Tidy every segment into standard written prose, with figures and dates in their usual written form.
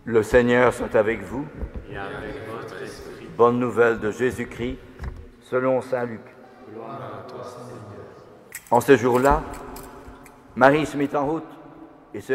Le Seigneur soit avec vous. Et avec votre esprit. Bonne nouvelle de Jésus-Christ, selon saint Luc. Gloire à toi, Seigneur. En ce jour-là, Marie se mit en route et se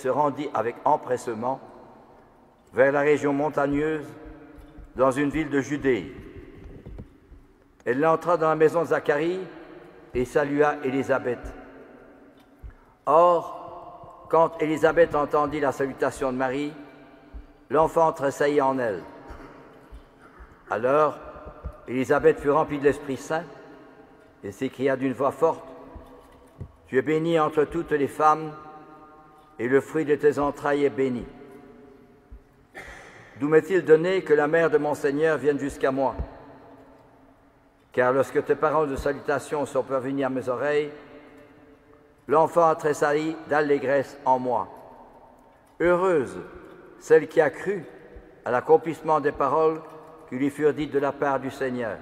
rendit avec empressement vers la région montagneuse, dans une ville de Judée. Elle entra dans la maison de Zacharie et salua Élisabeth. Or, quand Élisabeth entendit la salutation de Marie, l'enfant tressaillit en elle. Alors, Élisabeth fut remplie de l'Esprit Saint et s'écria d'une voix forte: « Tu es bénie entre toutes les femmes, et le fruit de tes entrailles est béni. D'où m'est-il donné que la mère de mon Seigneur vienne jusqu'à moi? Car lorsque tes paroles de salutation sont parvenues à mes oreilles, l'enfant a tressailli d'allégresse en moi. Heureuse celle qui a cru à l'accomplissement des paroles qui lui furent dites de la part du Seigneur. »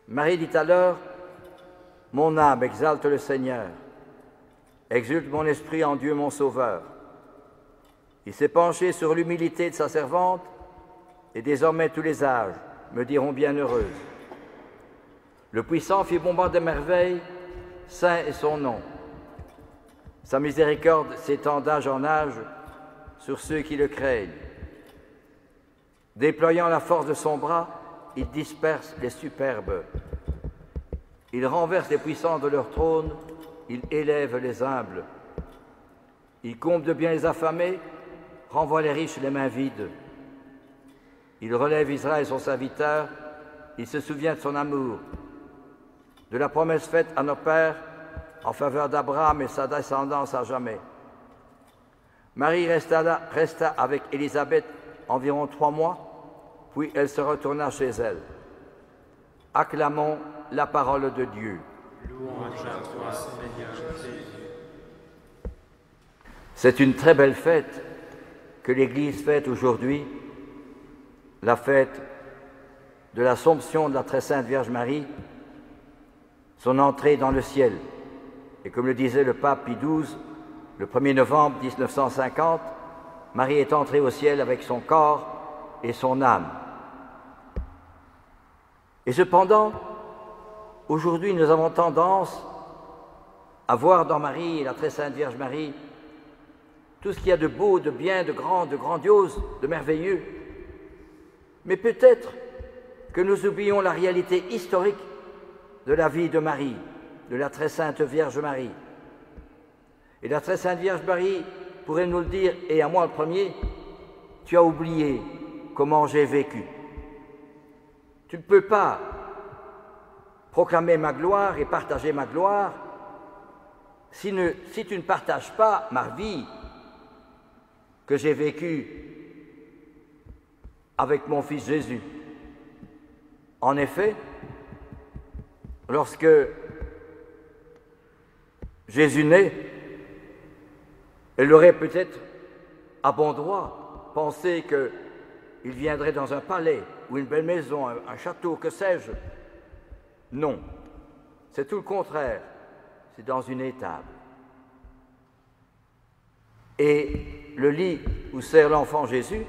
Marie dit alors: « Mon âme exalte le Seigneur, exulte mon esprit en Dieu mon Sauveur. Il s'est penché sur l'humilité de sa servante, et désormais tous les âges me diront bienheureuse. Le Puissant fit bonbon de merveilles, saint est son nom. Sa miséricorde s'étend d'âge en âge sur ceux qui le craignent. Déployant la force de son bras, il disperse les superbes. Il renverse les puissants de leur trône, il élève les humbles. Il comble de bien les affamés, renvoie les riches les mains vides. Il relève Israël son serviteur, il se souvient de son amour, de la promesse faite à nos pères en faveur d'Abraham et sa descendance à jamais. » Marie resta avec Élisabeth environ 3 mois, puis elle se retourna chez elle. Acclamons la parole de Dieu. Louange à toi, Seigneur Jésus. C'est une très belle fête que l'Église fête aujourd'hui, la fête de l'Assomption de la très sainte Vierge Marie, son entrée dans le ciel. Et comme le disait le pape Pie XII, le 1er novembre 1950, Marie est entrée au ciel avec son corps et son âme. Et cependant, aujourd'hui, nous avons tendance à voir dans Marie, la très sainte Vierge Marie, tout ce qu'il y a de beau, de bien, de grand, de grandiose, de merveilleux. Mais peut-être que nous oublions la réalité historique de la vie de Marie, de la très sainte Vierge Marie. Et la très sainte Vierge Marie pourrait nous le dire, et à moi le premier: tu as oublié comment j'ai vécu. Tu ne peux pas proclamer ma gloire et partager ma gloire si tu ne partages pas ma vie que j'ai vécue avec mon Fils Jésus. En effet, lorsque Jésus naît, elle aurait peut-être à bon droit pensé qu'il viendrait dans un palais ou une belle maison, un château, que sais-je. Non, c'est tout le contraire, c'est dans une étable. Et le lit où sert l'enfant Jésus,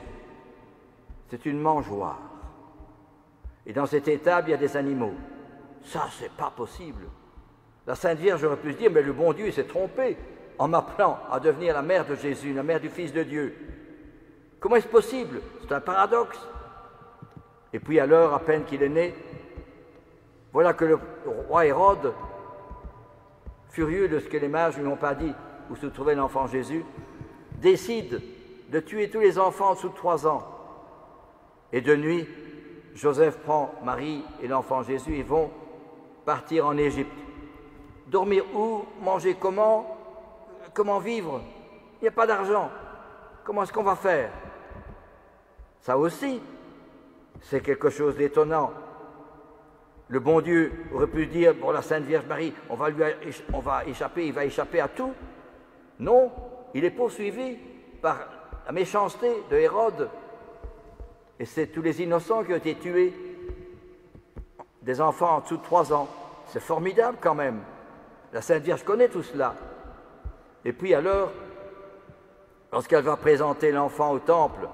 c'est une mangeoire. Et dans cette étable, il y a des animaux. Ça, c'est pas possible. La Sainte Vierge aurait pu se dire: mais le bon Dieu s'est trompé en m'appelant à devenir la mère de Jésus, la mère du Fils de Dieu. Comment est-ce possible? C'est un paradoxe. Et puis alors, à peine qu'il est né, voilà que le roi Hérode, furieux de ce que les mages ne lui ont pas dit où se trouvait l'enfant Jésus, décide de tuer tous les enfants en dessous de 3 ans. Et de nuit, Joseph prend Marie et l'enfant Jésus et vont partir en Égypte. Dormir où? Manger comment? Comment vivre? Il n'y a pas d'argent. Comment est-ce qu'on va faire? Ça aussi, c'est quelque chose d'étonnant. Le bon Dieu aurait pu dire pour la Sainte Vierge Marie: on va échapper, il va échapper à tout. Non, il est poursuivi par la méchanceté de Hérode. Et c'est tous les innocents qui ont été tués, des enfants en dessous de 3 ans. C'est formidable quand même. La Sainte Vierge connaît tout cela. Et puis alors, lorsqu'elle va présenter l'enfant au temple,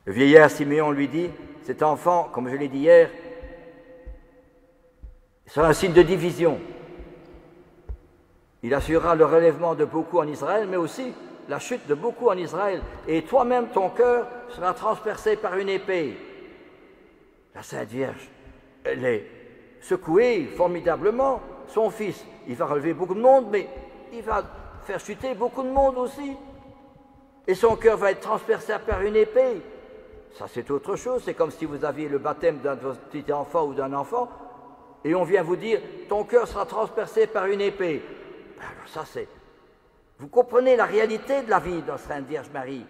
le vieillard Siméon lui dit, cet enfant, comme je l'ai dit hier, sera un signe de division. Il assurera le relèvement de beaucoup en Israël, mais aussi la chute de beaucoup en Israël. Et toi-même, ton cœur sera transpercé par une épée. La Sainte Vierge, elle est secouée formidablement. Son fils, il va relever beaucoup de monde, mais il va faire chuter beaucoup de monde aussi. Et son cœur va être transpercé par une épée. Ça, c'est autre chose. C'est comme si vous aviez le baptême d'un petit enfant ou d'un enfant, et on vient vous dire, ton cœur sera transpercé par une épée. Alors ça, c'est... Vous comprenez la réalité de la vie de la Sainte Vierge Marie.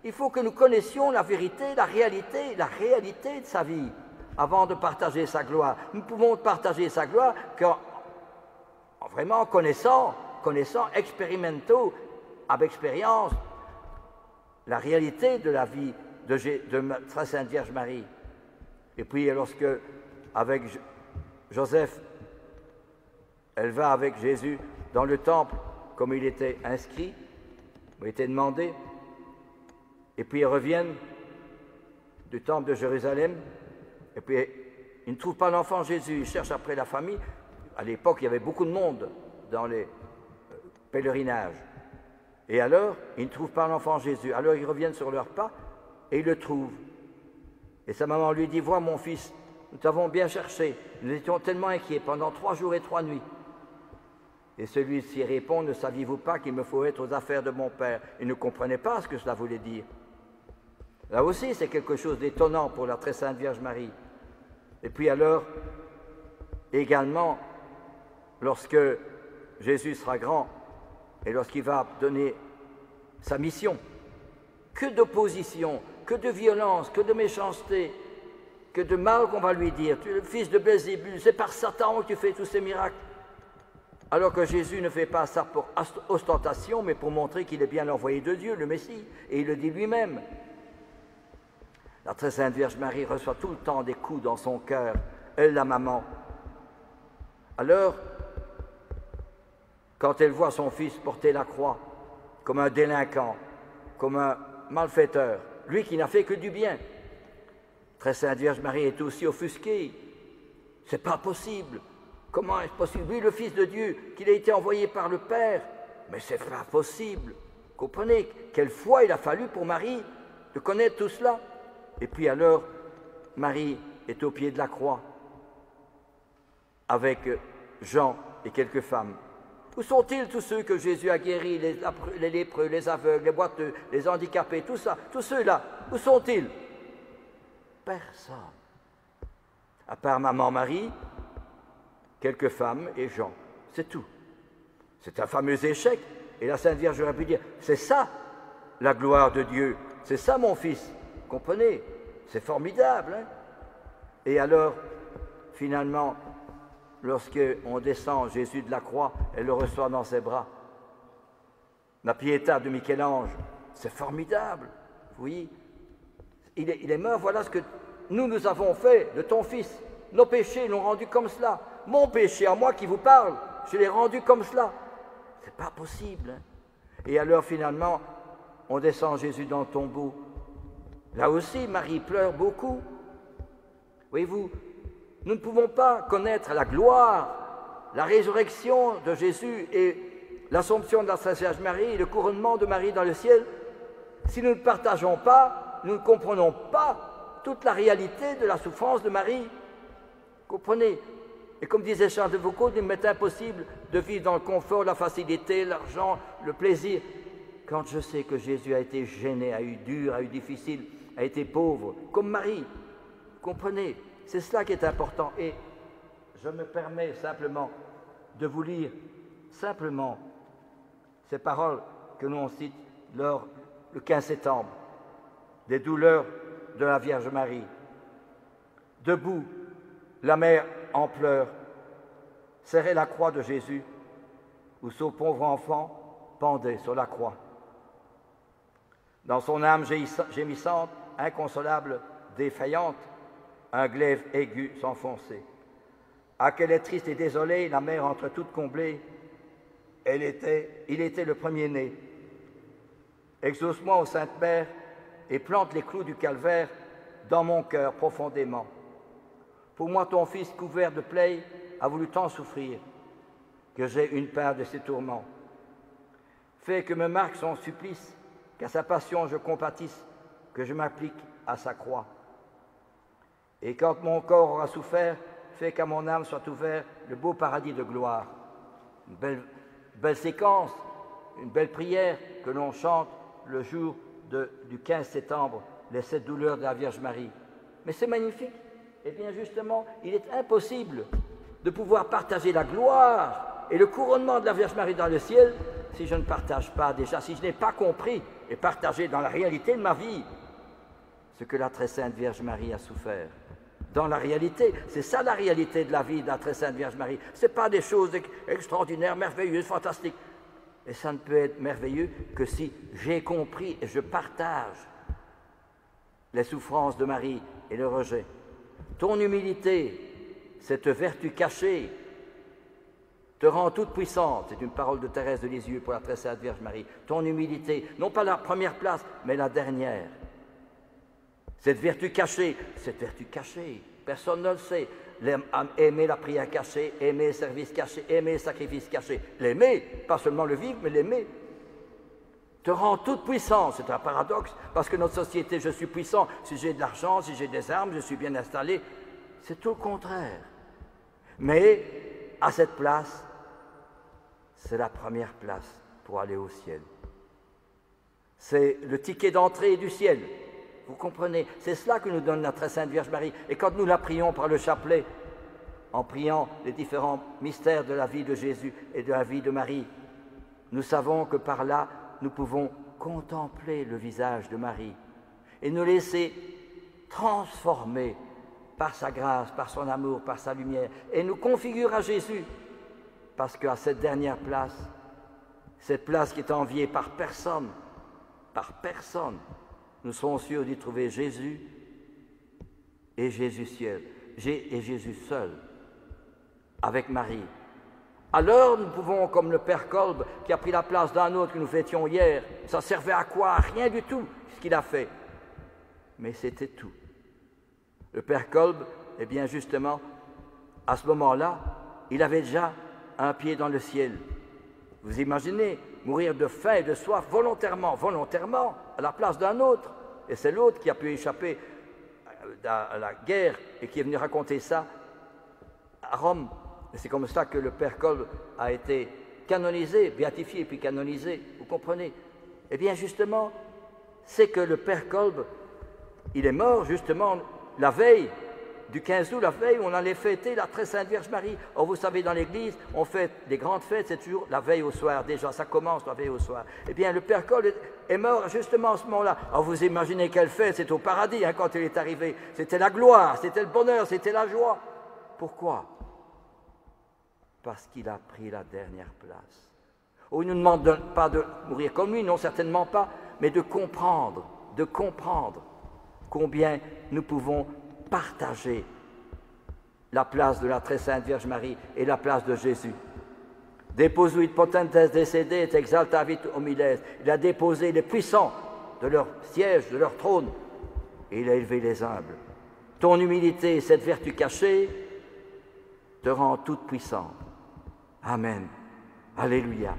Il faut que nous connaissions la vérité, la réalité de sa vie, avant de partager sa gloire. Nous pouvons partager sa gloire qu'en vraiment connaissant, expérimentaux, avec expérience, la réalité de la vie de la Sainte Vierge Marie. Et puis, lorsque, avec Joseph, elle va avec Jésus dans le temple, comme il était inscrit, il était demandé, et puis ils reviennent du temple de Jérusalem, et puis ils ne trouvent pas l'enfant Jésus, ils cherchent après la famille. À l'époque, il y avait beaucoup de monde dans les pèlerinages. Et alors, ils ne trouvent pas l'enfant Jésus. Alors ils reviennent sur leurs pas, et ils le trouvent. Et sa maman lui dit, vois mon fils, nous t'avons bien cherché, nous étions tellement inquiets pendant 3 jours et 3 nuits. Et celui-ci répond, ne saviez-vous pas qu'il me faut être aux affaires de mon père? Il ne comprenait pas ce que cela voulait dire. Là aussi, c'est quelque chose d'étonnant pour la très sainte Vierge Marie. Et puis alors, également, lorsque Jésus sera grand et lorsqu'il va donner sa mission, que d'opposition, que de violence, que de méchanceté, que de mal qu'on va lui dire. Tu es le fils de Belzébul, c'est par Satan que tu fais tous ces miracles. Alors que Jésus ne fait pas ça pour ostentation, mais pour montrer qu'il est bien l'envoyé de Dieu, le Messie. Et il le dit lui-même. La très sainte Vierge Marie reçoit tout le temps des coups dans son cœur, elle, la maman. Alors, quand elle voit son fils porter la croix, comme un délinquant, comme un malfaiteur, lui qui n'a fait que du bien, très sainte Vierge Marie est aussi offusquée. C'est pas possible. Comment est-ce possible? Lui, le Fils de Dieu, qu'il a été envoyé par le Père. Mais c'est pas possible. Comprenez quelle foi il a fallu pour Marie de connaître tout cela. Et puis alors, Marie est au pied de la croix avec Jean et quelques femmes. Où sont-ils tous ceux que Jésus a guéris, les lépreux, les aveugles, les boiteux, les handicapés, tout ça, tous ceux-là, où sont-ils? Personne. À part maman Marie, quelques femmes et Jean, c'est tout. C'est un fameux échec. Et la Sainte Vierge aurait pu dire, c'est ça la gloire de Dieu, c'est ça mon fils. Comprenez? C'est formidable. Hein? Et alors, finalement, lorsqu'on descend Jésus de la croix, elle le reçoit dans ses bras. La Pietà de Michel-Ange, c'est formidable. Oui, il est mort, voilà ce que nous avons fait de ton fils. Nos péchés l'ont rendu comme cela. Mon péché, à moi qui vous parle, je l'ai rendu comme cela. C'est pas possible. Hein? Et alors, finalement, on descend Jésus dans le tombeau. Là aussi, Marie pleure beaucoup. Voyez-vous, nous ne pouvons pas connaître la gloire, la résurrection de Jésus et l'Assomption de la Sainte Vierge Marie, le couronnement de Marie dans le ciel, si nous ne partageons pas, nous ne comprenons pas toute la réalité de la souffrance de Marie. Comprenez? Et comme disait Charles de Foucault, il m'est impossible de vivre dans le confort, la facilité, l'argent, le plaisir, quand je sais que Jésus a été gêné, a eu dur, a eu difficile, a été pauvre, comme Marie. Comprenez? C'est cela qui est important. Et je me permets simplement de vous lire simplement ces paroles que nous on cite lors le 15 septembre, des douleurs de la Vierge Marie. Debout, la mère en pleurs serrait la croix de Jésus, où son pauvre enfant pendait sur la croix. Dans son âme gémissante, inconsolable, défaillante, un glaive aigu s'enfonçait. Ah, qu'elle est triste et désolée, la mère entre toutes comblée. il était le premier-né. Exauce-moi, ô Sainte Mère, et plante les clous du calvaire dans mon cœur profondément. Pour moi, ton Fils couvert de plaies a voulu tant souffrir que j'ai une part de ses tourments. Fais que me marque son supplice, qu'à sa passion je compatisse, que je m'applique à sa croix. Et quand mon corps aura souffert, fais qu'à mon âme soit ouvert le beau paradis de gloire. Une belle séquence, une belle prière que l'on chante le jour du 15 septembre, les 7 douleurs de la Vierge Marie. Mais c'est magnifique. Eh bien justement, il est impossible de pouvoir partager la gloire et le couronnement de la Vierge Marie dans le ciel si je ne partage pas déjà, si je n'ai pas compris et partagé dans la réalité de ma vie ce que la très sainte Vierge Marie a souffert. Dans la réalité, c'est ça la réalité de la vie de la très sainte Vierge Marie. Ce n'est pas des choses extraordinaires, merveilleuses, fantastiques. Et ça ne peut être merveilleux que si j'ai compris et je partage les souffrances de Marie et le rejet. Ton humilité, cette vertu cachée, te rend toute puissante. C'est une parole de Thérèse de Lisieux pour la très sainte Vierge Marie. Ton humilité, non pas la première place, mais la dernière. Cette vertu cachée, personne ne le sait. Aimer la prière cachée, aimer le service caché, aimer le sacrifice caché. L'aimer, pas seulement le vivre, mais l'aimer, te rend toute puissance. C'est un paradoxe, parce que notre société, je suis puissant, si j'ai de l'argent, si j'ai des armes, je suis bien installé. C'est tout le contraire. Mais à cette place, c'est la première place pour aller au ciel. C'est le ticket d'entrée du ciel. Vous comprenez? C'est cela que nous donne la très sainte Vierge Marie. Et quand nous la prions par le chapelet, en priant les différents mystères de la vie de Jésus et de la vie de Marie, nous savons que par là, nous pouvons contempler le visage de Marie et nous laisser transformer par sa grâce, par son amour, par sa lumière, et nous configurer à Jésus, parce qu'à cette dernière place, cette place qui est enviée par personne, nous serons sûrs d'y trouver Jésus et Jésus ciel, et Jésus seul, avec Marie. Alors nous pouvons, comme le Père Kolb, qui a pris la place d'un autre que nous fêtions hier, ça servait à quoi? Rien du tout, ce qu'il a fait. Mais c'était tout. Le Père Kolb, eh bien justement, à ce moment-là, il avait déjà un pied dans le ciel. Vous imaginez mourir de faim et de soif volontairement, à la place d'un autre. Et c'est l'autre qui a pu échapper à la guerre et qui est venu raconter ça à Rome. Et c'est comme ça que le Père Kolb a été canonisé, béatifié puis canonisé. Vous comprenez? Eh bien justement, c'est que le Père Kolb, il est mort justement la veille du 15 août, la veille où on allait fêter la très sainte Vierge Marie. Or, vous savez, dans l'Église, on fête des grandes fêtes, c'est toujours la veille au soir, déjà, ça commence la veille au soir. Eh bien, le Père Kolb est mort justement à ce moment-là. Alors, vous imaginez quelle fête, c'est au paradis quand il est arrivé. C'était la gloire, c'était le bonheur, c'était la joie. Pourquoi? Parce qu'il a pris la dernière place. Oh, il ne nous demande pas de mourir comme lui, non, certainement pas, mais de comprendre combien nous pouvons partager la place de la très sainte Vierge Marie et la place de Jésus. Deposuit potentes décédés et exaltavit humiles. Il a déposé les puissants de leur siège, de leur trône, et il a élevé les humbles. Ton humilité, cette vertu cachée, te rend toute puissante. Amen. Alléluia.